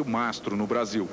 o mastro no Brasil.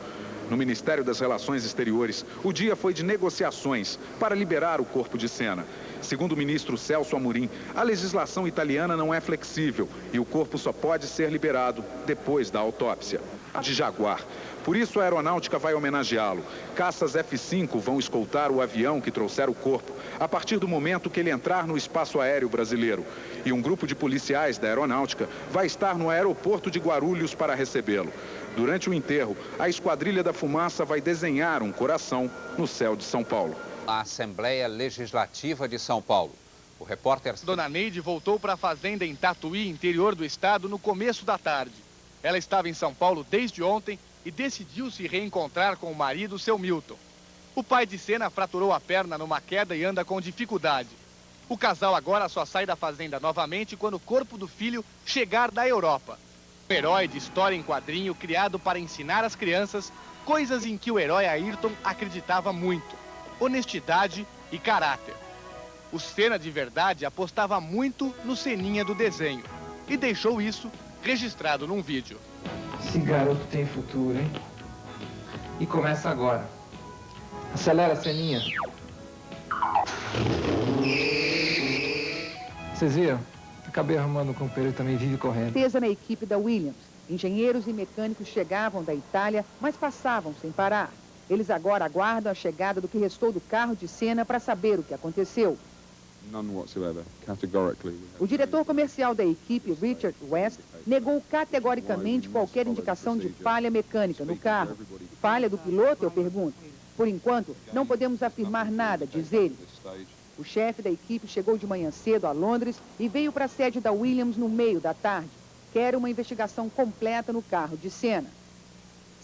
No Ministério das Relações Exteriores, o dia foi de negociações para liberar o corpo de Senna. Segundo o ministro Celso Amorim, a legislação italiana não é flexível e o corpo só pode ser liberado depois da autópsia. De Jaguar. Por isso a aeronáutica vai homenageá-lo. Caças F-5 vão escoltar o avião que trouxer o corpo a partir do momento que ele entrar no espaço aéreo brasileiro. E um grupo de policiais da aeronáutica vai estar no aeroporto de Guarulhos para recebê-lo. Durante o enterro, a Esquadrilha da Fumaça vai desenhar um coração no céu de São Paulo. A Assembleia Legislativa de São Paulo. O repórter... Dona Neide voltou para a fazenda em Tatuí, interior do estado, no começo da tarde. Ela estava em São Paulo desde ontem e decidiu se reencontrar com o marido, seu Milton. O pai de Senna fraturou a perna numa queda e anda com dificuldade. O casal agora só sai da fazenda novamente quando o corpo do filho chegar da Europa. Um herói de história em quadrinho criado para ensinar às crianças coisas em que o herói Ayrton acreditava muito: honestidade e caráter. O Senna de verdade apostava muito no Seninha do desenho e deixou isso registrado num vídeo. Esse garoto tem futuro, hein? E começa agora. Acelera, Seninha. Vocês viram? Acabei arrumando um companheiro que também vive correndo. Certeza na equipe da Williams. Engenheiros e mecânicos chegavam da Itália, mas passavam sem parar. Eles agora aguardam a chegada do que restou do carro de Senna para saber o que aconteceu. O diretor comercial da equipe, Richard West, negou categoricamente qualquer indicação de falha mecânica no carro. Falha do piloto, eu pergunto. Por enquanto, não podemos afirmar nada, diz ele. O chefe da equipe chegou de manhã cedo a Londres e veio para a sede da Williams no meio da tarde. Quer uma investigação completa no carro de Senna.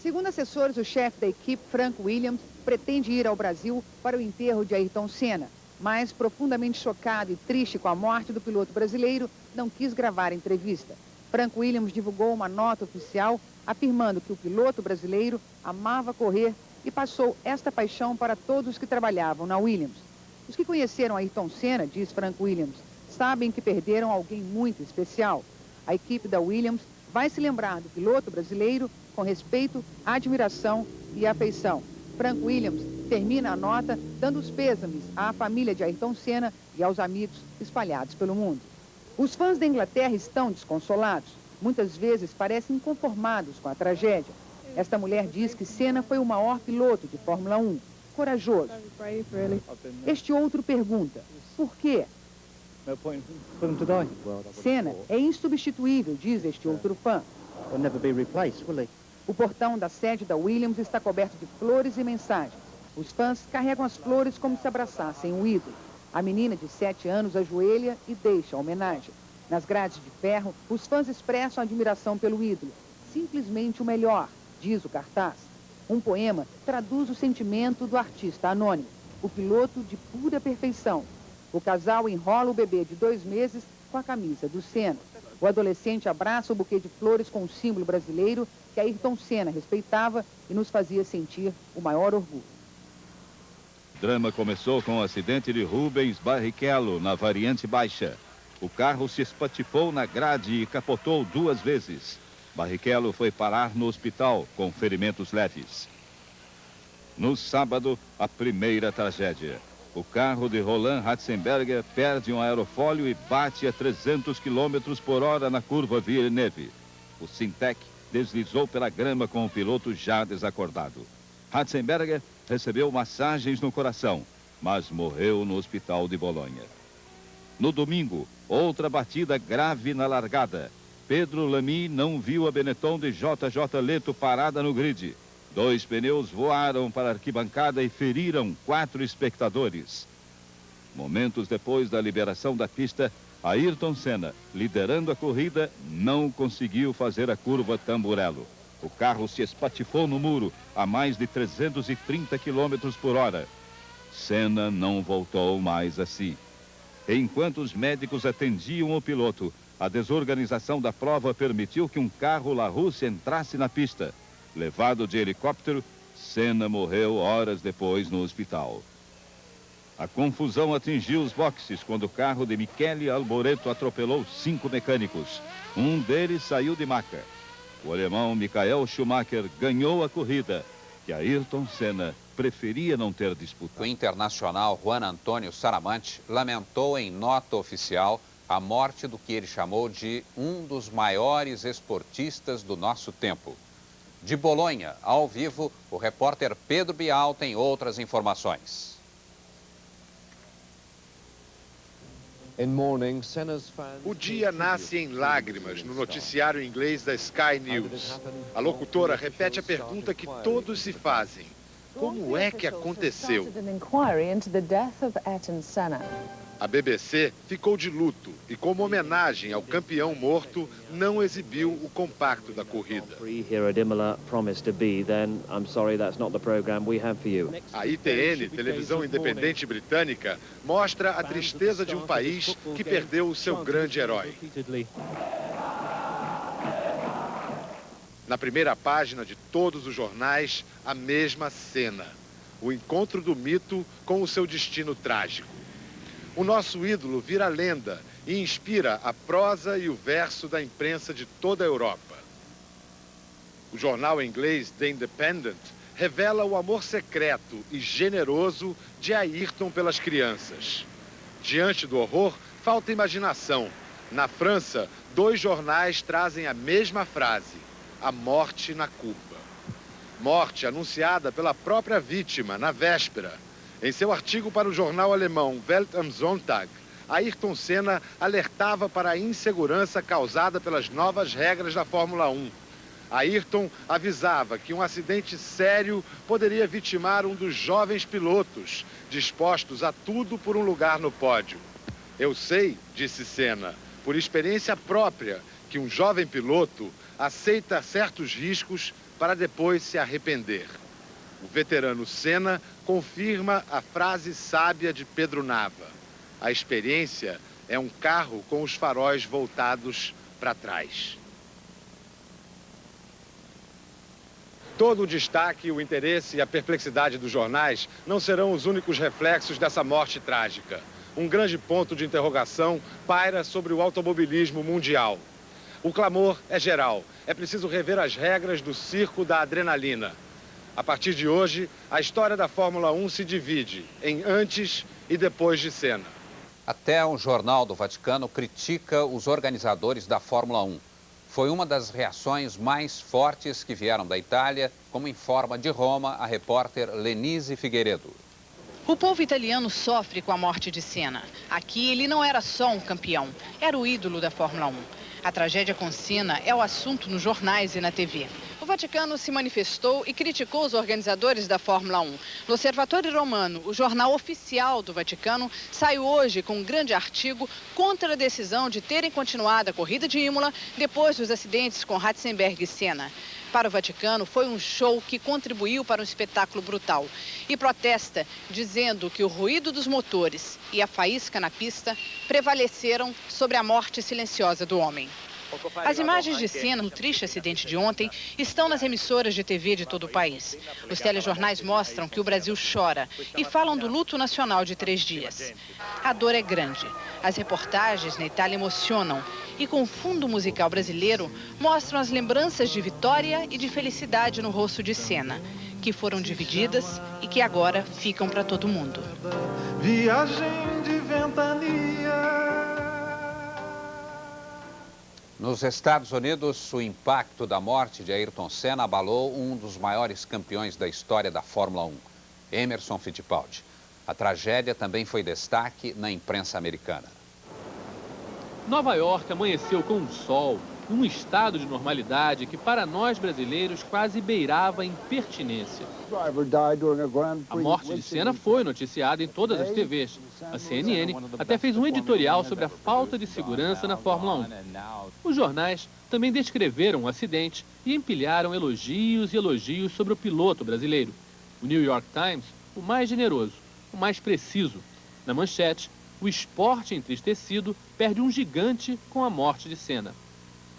Segundo assessores, o chefe da equipe, Frank Williams, pretende ir ao Brasil para o enterro de Ayrton Senna. Mas, profundamente chocado e triste com a morte do piloto brasileiro, não quis gravar a entrevista. Frank Williams divulgou uma nota oficial afirmando que o piloto brasileiro amava correr e passou esta paixão para todos que trabalhavam na Williams. Os que conheceram Ayrton Senna, diz Frank Williams, sabem que perderam alguém muito especial. A equipe da Williams vai se lembrar do piloto brasileiro com respeito, admiração e afeição. Frank Williams termina a nota dando os pêsames à família de Ayrton Senna e aos amigos espalhados pelo mundo. Os fãs da Inglaterra estão desconsolados. Muitas vezes parecem inconformados com a tragédia. Esta mulher diz que Senna foi o maior piloto de Fórmula 1. Corajoso. Este outro pergunta, por quê? Senna é insubstituível, diz este outro fã. O portão da sede da Williams está coberto de flores e mensagens. Os fãs carregam as flores como se abraçassem um ídolo. A menina de 7 anos ajoelha e deixa a homenagem. Nas grades de ferro, os fãs expressam admiração pelo ídolo. Simplesmente o melhor, diz o cartaz. Um poema traduz o sentimento do artista anônimo, o piloto de pura perfeição. O casal enrola o bebê de 2 meses com a camisa do Senna. O adolescente abraça o buquê de flores com o símbolo brasileiro que Ayrton Senna respeitava e nos fazia sentir o maior orgulho. O drama começou com o acidente de Rubens Barrichello na variante baixa. O carro se espatifou na grade e capotou 2 vezes. Barrichello foi parar no hospital com ferimentos leves. No sábado, a primeira tragédia. O carro de Roland Ratzenberger perde um aerofólio e bate a 300 km por hora na curva Villeneuve. O Sintec deslizou pela grama com o piloto já desacordado. Ratzenberger recebeu massagens no coração, mas morreu no hospital de Bolonha. No domingo, outra batida grave na largada. Pedro Lamy não viu a Benetton de JJ Leto parada no grid. 2 pneus voaram para a arquibancada e feriram 4 espectadores. Momentos depois da liberação da pista, Ayrton Senna, liderando a corrida, não conseguiu fazer a curva Tamburello. O carro se espatifou no muro a mais de 330 km por hora. Senna não voltou mais a si. Enquanto os médicos atendiam o piloto, a desorganização da prova permitiu que um carro LaRusse entrasse na pista. Levado de helicóptero, Senna morreu horas depois no hospital. A confusão atingiu os boxes quando o carro de Michele Alboreto atropelou 5 mecânicos. Um deles saiu de maca. O alemão Michael Schumacher ganhou a corrida, que Ayrton Senna preferia não ter disputado. O internacional Juan Antônio Saramante lamentou em nota oficial a morte do que ele chamou de um dos maiores esportistas do nosso tempo. De Bolonha, ao vivo, o repórter Pedro Bial tem outras informações. O dia nasce em lágrimas no noticiário inglês da Sky News. A locutora repete a pergunta que todos se fazem: como é que aconteceu? A BBC ficou de luto e, como homenagem ao campeão morto, não exibiu o compacto da corrida. A ITN, televisão independente britânica, mostra a tristeza de um país que perdeu o seu grande herói. Na primeira página de todos os jornais, a mesma cena: o encontro do mito com o seu destino trágico. O nosso ídolo vira lenda e inspira a prosa e o verso da imprensa de toda a Europa. O jornal inglês The Independent revela o amor secreto e generoso de Ayrton pelas crianças. Diante do horror, falta imaginação. Na França, 2 jornais trazem a mesma frase: a morte na Curva. Morte anunciada pela própria vítima na véspera. Em seu artigo para o jornal alemão Welt am Sonntag, Ayrton Senna alertava para a insegurança causada pelas novas regras da Fórmula 1. Ayrton avisava que um acidente sério poderia vitimar um dos jovens pilotos, dispostos a tudo por um lugar no pódio. Eu sei, disse Senna, por experiência própria, que um jovem piloto aceita certos riscos para depois se arrepender. O veterano Senna confirma a frase sábia de Pedro Nava: a experiência é um carro com os faróis voltados para trás. Todo o destaque, o interesse e a perplexidade dos jornais não serão os únicos reflexos dessa morte trágica. Um grande ponto de interrogação paira sobre o automobilismo mundial. O clamor é geral. É preciso rever as regras do circo da adrenalina. A partir de hoje, a história da Fórmula 1 se divide em antes e depois de Senna. Até um jornal do Vaticano critica os organizadores da Fórmula 1. Foi uma das reações mais fortes que vieram da Itália, como informa de Roma a repórter Lenise Figueiredo. O povo italiano sofre com a morte de Senna. Aqui ele não era só um campeão, era o ídolo da Fórmula 1. A tragédia com Senna é o assunto nos jornais e na TV. O Vaticano se manifestou e criticou os organizadores da Fórmula 1. L'Osservatore Romano, o jornal oficial do Vaticano, saiu hoje com um grande artigo contra a decisão de terem continuado a corrida de Imola depois dos acidentes com Ratzenberger e Senna. Para o Vaticano, foi um show que contribuiu para um espetáculo brutal. E protesta, dizendo que o ruído dos motores e a faísca na pista prevaleceram sobre a morte silenciosa do homem. As imagens de Senna no triste acidente de ontem estão nas emissoras de TV de todo o país. Os telejornais mostram que o Brasil chora e falam do luto nacional de 3 dias. A dor é grande. As reportagens na Itália emocionam e, com o fundo musical brasileiro, mostram as lembranças de vitória e de felicidade no rosto de Senna, que foram divididas e que agora ficam para todo mundo. Viagem de ventania. Nos Estados Unidos, o impacto da morte de Ayrton Senna abalou um dos maiores campeões da história da Fórmula 1, Emerson Fittipaldi. A tragédia também foi destaque na imprensa americana. Nova York amanheceu com um sol, num estado de normalidade que para nós brasileiros quase beirava a impertinência. A morte de Senna foi noticiada em todas as TVs. A CNN até fez um editorial sobre a falta de segurança na Fórmula 1. Os jornais também descreveram o acidente e empilharam elogios e elogios sobre o piloto brasileiro. O New York Times, o mais generoso, o mais preciso. Na manchete, o esporte entristecido perde um gigante com a morte de Senna.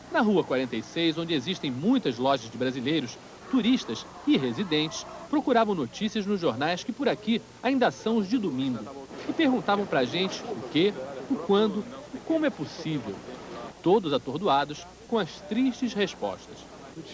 Na Rua 46, onde existem muitas lojas de brasileiros, turistas e residentes, procuravam notícias nos jornais que por aqui ainda são os de domingo. E perguntavam pra gente o que, o quando, o como é possível. Todos atordoados com as tristes respostas.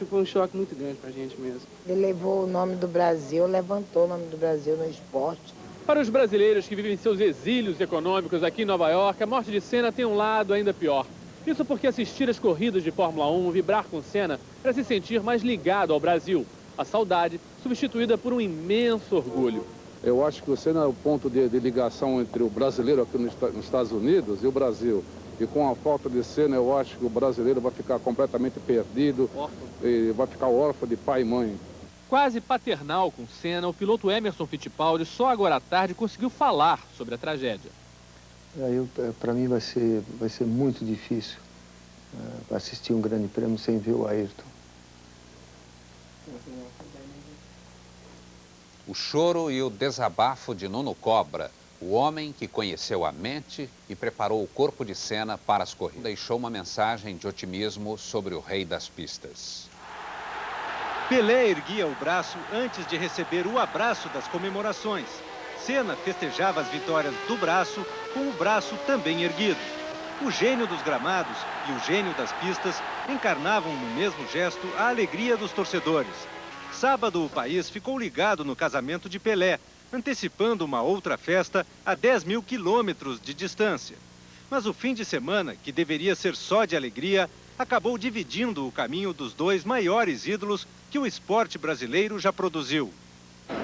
Foi um choque muito grande pra gente mesmo. Ele levou o nome do Brasil, levantou o nome do Brasil no esporte. Para os brasileiros que vivem seus exílios econômicos aqui em Nova York, a morte de Senna tem um lado ainda pior. Isso porque assistir às corridas de Fórmula 1, vibrar com Senna, era se sentir mais ligado ao Brasil. A saudade substituída por um imenso orgulho. Eu acho que o Senna é o ponto de ligação entre o brasileiro aqui nos Estados Unidos e o Brasil. E com a falta de Senna, eu acho que o brasileiro vai ficar completamente perdido e vai ficar órfão de pai e mãe. Quase paternal com Senna, o piloto Emerson Fittipaldi só agora à tarde conseguiu falar sobre a tragédia. Para mim vai ser muito difícil assistir um grande prêmio sem ver o Ayrton. O choro e o desabafo de Nuno Cobra, o homem que conheceu a mente e preparou o corpo de Senna para as corridas, deixou uma mensagem de otimismo sobre o rei das pistas. Pelé erguia o braço antes de receber o abraço das comemorações. Senna festejava as vitórias do braço com o braço também erguido. O gênio dos gramados e o gênio das pistas encarnavam no mesmo gesto a alegria dos torcedores. Sábado, o país ficou ligado no casamento de Pelé, antecipando uma outra festa a 10.000 quilômetros de distância. Mas o fim de semana, que deveria ser só de alegria, acabou dividindo o caminho dos dois maiores ídolos que o esporte brasileiro já produziu.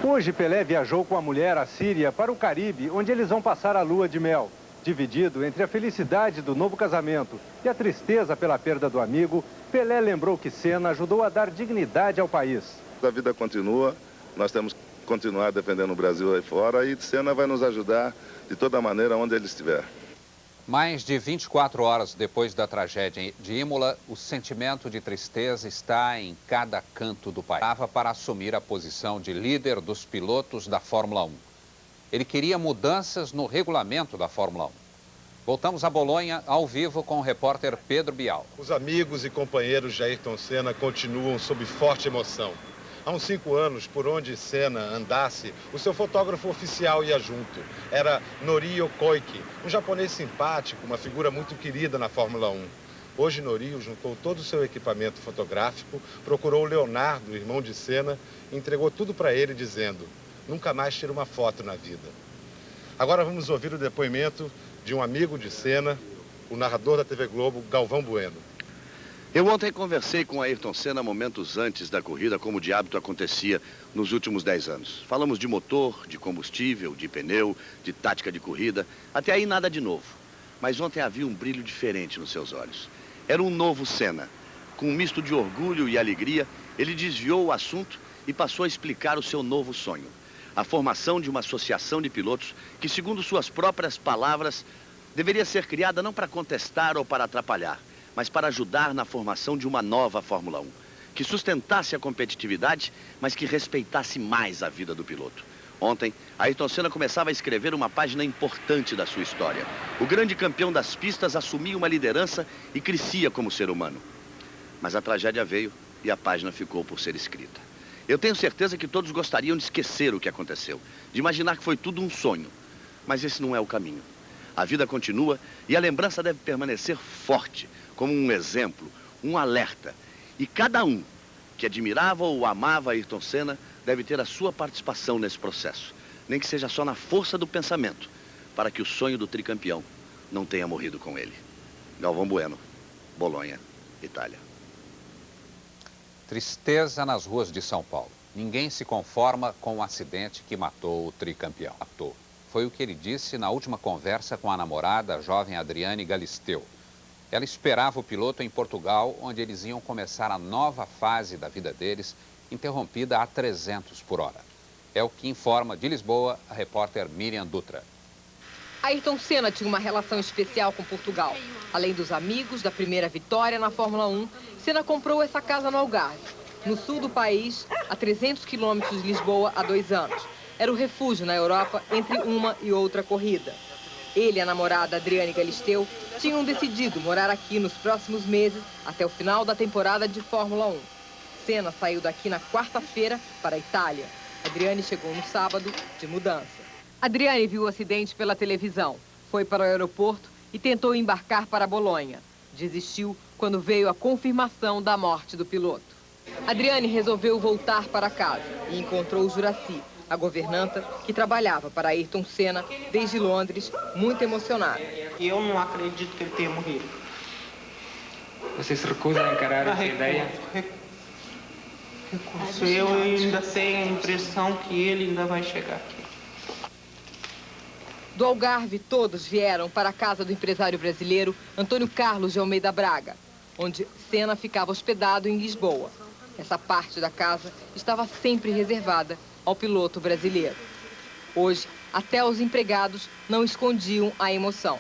Hoje, Pelé viajou com a mulher à Síria para o Caribe, onde eles vão passar a lua de mel. Dividido entre a felicidade do novo casamento e a tristeza pela perda do amigo, Pelé lembrou que Senna ajudou a dar dignidade ao país. A vida continua, nós temos que continuar defendendo o Brasil aí fora e Senna vai nos ajudar de toda maneira onde ele estiver. Mais de 24 horas depois da tragédia de Imola, o sentimento de tristeza está em cada canto do país. Estava para assumir a posição de líder dos pilotos da Fórmula 1. Ele queria mudanças no regulamento da Fórmula 1. Voltamos a Bolonha ao vivo com o repórter Pedro Bial. Os amigos e companheiros de Ayrton Senna continuam sob forte emoção. Há uns 5 anos, por onde Senna andasse, o seu fotógrafo oficial ia junto. Era Norio Koike, um japonês simpático, uma figura muito querida na Fórmula 1. Hoje, Norio juntou todo o seu equipamento fotográfico, procurou Leonardo, irmão de Senna, e entregou tudo para ele, dizendo: nunca mais tire uma foto na vida. Agora vamos ouvir o depoimento de um amigo de Senna, o narrador da TV Globo, Galvão Bueno. Eu ontem conversei com Ayrton Senna momentos antes da corrida, como de hábito acontecia nos últimos 10 anos. Falamos de motor, de combustível, de pneu, de tática de corrida. Até aí nada de novo. Mas ontem havia um brilho diferente nos seus olhos. Era um novo Senna. Com um misto de orgulho e alegria, ele desviou o assunto e passou a explicar o seu novo sonho. A formação de uma associação de pilotos que, segundo suas próprias palavras, deveria ser criada não para contestar ou para atrapalhar, mas para ajudar na formação de uma nova Fórmula 1, que sustentasse a competitividade, mas que respeitasse mais a vida do piloto. Ontem, Ayrton Senna começava a escrever uma página importante da sua história. O grande campeão das pistas assumia uma liderança e crescia como ser humano. Mas a tragédia veio e a página ficou por ser escrita. Eu tenho certeza que todos gostariam de esquecer o que aconteceu, de imaginar que foi tudo um sonho. Mas esse não é o caminho. A vida continua e a lembrança deve permanecer forte, como um exemplo, um alerta. E cada um que admirava ou amava Ayrton Senna deve ter a sua participação nesse processo, nem que seja só na força do pensamento, para que o sonho do tricampeão não tenha morrido com ele. Galvão Bueno, Bolonha, Itália. Tristeza nas ruas de São Paulo. Ninguém se conforma com o acidente que matou o tricampeão. Foi o que ele disse na última conversa com a namorada, a jovem Adriane Galisteu. Ela esperava o piloto em Portugal, onde eles iam começar a nova fase da vida deles, interrompida a 300 por hora. É o que informa de Lisboa a repórter Miriam Dutra. Ayrton Senna tinha uma relação especial com Portugal. Além dos amigos da primeira vitória na Fórmula 1, Senna comprou essa casa no Algarve, no sul do país, a 300 quilômetros de Lisboa, há 2 anos. Era o refúgio na Europa entre uma e outra corrida. Ele e a namorada Adriane Galisteu tinham decidido morar aqui nos próximos meses, até o final da temporada de Fórmula 1. Senna saiu daqui na quarta-feira para a Itália. Adriane chegou no sábado de mudança. Adriane viu o acidente pela televisão, foi para o aeroporto e tentou embarcar para Bolonha. Desistiu quando veio a confirmação da morte do piloto. Adriane resolveu voltar para casa e encontrou Juracy, a governanta que trabalhava para Ayrton Senna desde Londres, muito emocionada. Eu não acredito que ele tenha morrido. Você se recusa a encarar essa ideia? Recurso. Eu ainda tenho a impressão que ele ainda vai chegar aqui. Do Algarve, todos vieram para a casa do empresário brasileiro Antônio Carlos de Almeida Braga, onde Senna ficava hospedado em Lisboa. Essa parte da casa estava sempre reservada ao piloto brasileiro. Hoje, até os empregados não escondiam a emoção.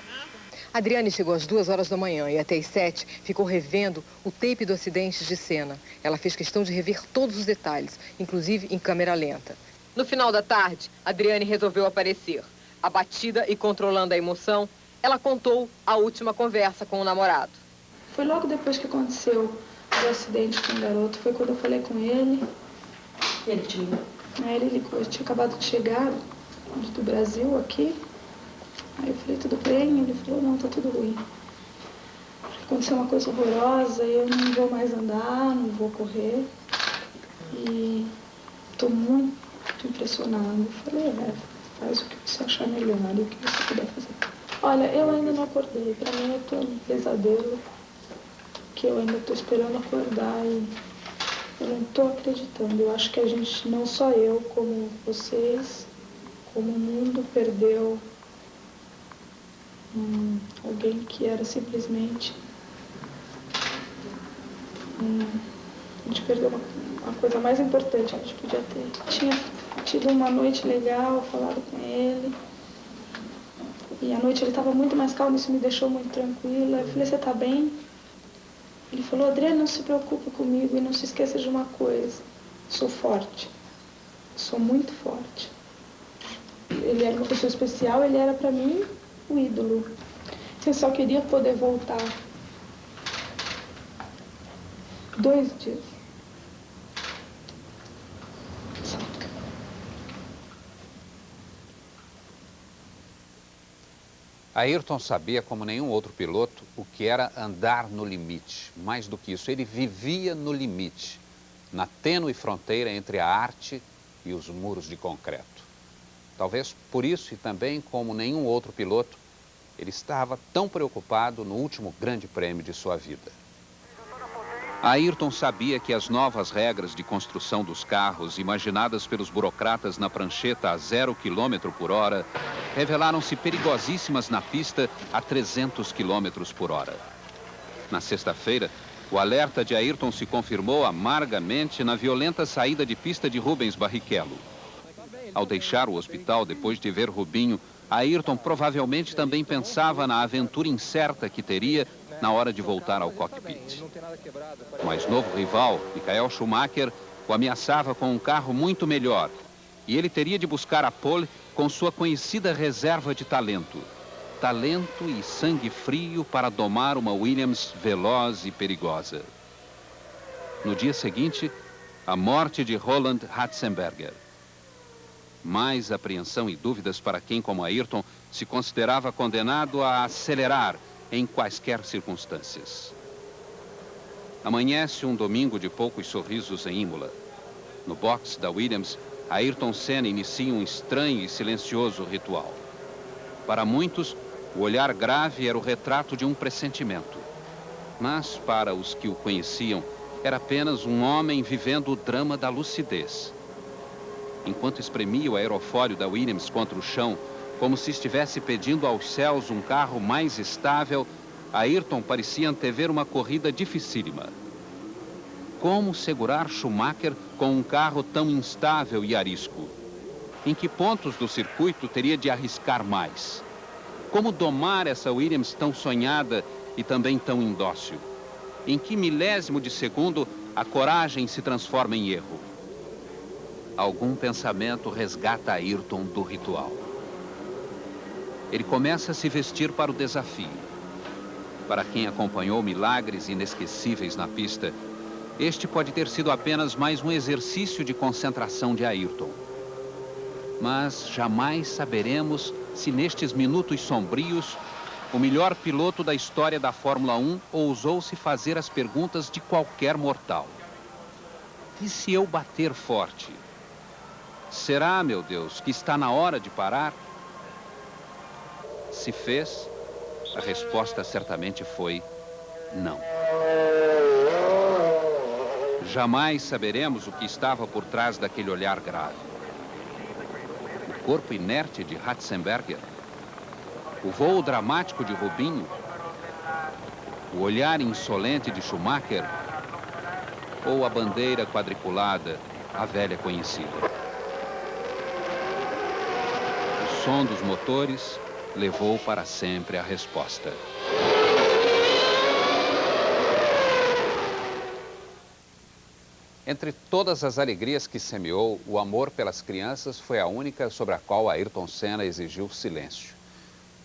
Adriane chegou às 2h da manhã e até às 7 ficou revendo o tape do acidente de Senna. Ela fez questão de rever todos os detalhes, inclusive em câmera lenta. No final da tarde, Adriane resolveu aparecer. Abatida e controlando a emoção, ela contou a última conversa com o namorado. Foi logo depois que aconteceu o acidente com o garoto, foi quando eu falei com ele. E ele te ligou? Ele ligou, eu tinha acabado de chegar do Brasil aqui. Aí eu falei, tudo bem? Ele falou, não, tá tudo ruim. Aconteceu uma coisa horrorosa, eu não vou mais andar, não vou correr. E tô muito impressionada. Eu falei, faz o que você achar melhor e o que você puder fazer. Olha, eu ainda não acordei. Pra mim, eu tô num pesadelo que eu ainda tô esperando acordar e eu não tô acreditando. Eu acho que a gente, não só eu, como vocês, como o mundo, perdeu alguém que era simplesmente... a gente perdeu a coisa mais importante que a gente podia ter. Tinha tido uma noite legal, falado com ele. E à noite ele estava muito mais calmo, isso me deixou muito tranquila. Eu falei, você tá bem? Ele falou, Adriane, não se preocupe comigo e não se esqueça de uma coisa. Sou forte. Sou muito forte. Ele era uma pessoa especial, ele era pra mim o ídolo. Eu só queria poder voltar. 2 dias. Ayrton sabia, como nenhum outro piloto, o que era andar no limite. Mais do que isso, ele vivia no limite, na tênue fronteira entre a arte e os muros de concreto. Talvez por isso, e também como nenhum outro piloto, ele estava tão preocupado no último grande prêmio de sua vida. Ayrton sabia que as novas regras de construção dos carros, imaginadas pelos burocratas na prancheta a 0 km/h, revelaram-se perigosíssimas na pista a 300 km/h. Na sexta-feira, o alerta de Ayrton se confirmou amargamente na violenta saída de pista de Rubens Barrichello. Ao deixar o hospital depois de ver Rubinho, Ayrton provavelmente também pensava na aventura incerta que teria na hora de voltar ao cockpit. O mais novo rival, Michael Schumacher, o ameaçava com um carro muito melhor e ele teria de buscar a pole com sua conhecida reserva de talento. Talento e sangue frio para domar uma Williams veloz e perigosa. No dia seguinte, a morte de Roland Ratzenberger. Mais apreensão e dúvidas para quem, como Ayrton, se considerava condenado a acelerar em quaisquer circunstâncias. Amanhece um domingo de poucos sorrisos em Imola. No box da Williams, Ayrton Senna inicia um estranho e silencioso ritual. Para muitos, o olhar grave era o retrato de um pressentimento. Mas, para os que o conheciam, era apenas um homem vivendo o drama da lucidez. Enquanto espremia o aerofólio da Williams contra o chão, como se estivesse pedindo aos céus um carro mais estável, Ayrton parecia antever uma corrida dificílima. Como segurar Schumacher com um carro tão instável e arisco? Em que pontos do circuito teria de arriscar mais? Como domar essa Williams tão sonhada e também tão indócil? Em que milésimo de segundo a coragem se transforma em erro? Algum pensamento resgata Ayrton do ritual. Ele começa a se vestir para o desafio. Para quem acompanhou milagres inesquecíveis na pista, este pode ter sido apenas mais um exercício de concentração de Ayrton. Mas jamais saberemos se nestes minutos sombrios, o melhor piloto da história da Fórmula 1 ousou se fazer as perguntas de qualquer mortal. E se eu bater forte? Será, meu Deus, que está na hora de parar? Se fez, a resposta certamente foi não. Jamais saberemos o que estava por trás daquele olhar grave. O corpo inerte de Ratzenberger, o voo dramático de Rubinho, o olhar insolente de Schumacher ou a bandeira quadriculada, a velha conhecida. O som dos motores levou para sempre a resposta. Entre todas as alegrias que semeou, o amor pelas crianças foi a única sobre a qual Ayrton Senna exigiu silêncio.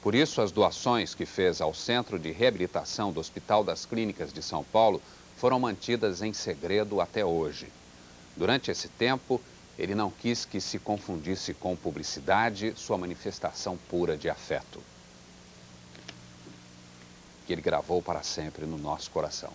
Por isso, as doações que fez ao Centro de Reabilitação do Hospital das Clínicas de São Paulo foram mantidas em segredo até hoje. Durante esse tempo, ele não quis que se confundisse com publicidade sua manifestação pura de afeto, que ele gravou para sempre no nosso coração.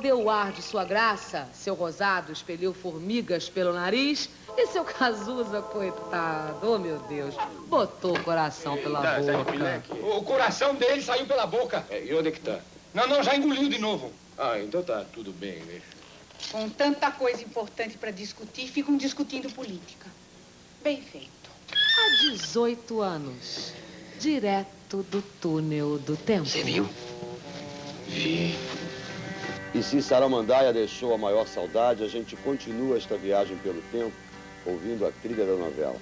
Deu o ar de sua graça, seu rosado expeliu formigas pelo nariz e seu Cazuza, coitado, oh meu Deus, botou o coração pela boca. O coração dele saiu pela boca. E onde é que tá? Não, já engoliu de novo. Ah, então tá tudo bem, né? Com tanta coisa importante para discutir, ficam discutindo política. Bem feito. Há 18 anos, direto do túnel do tempo. Você viu? Vi. E se Saramandaia deixou a maior saudade, a gente continua esta viagem pelo tempo, ouvindo a trilha da novela.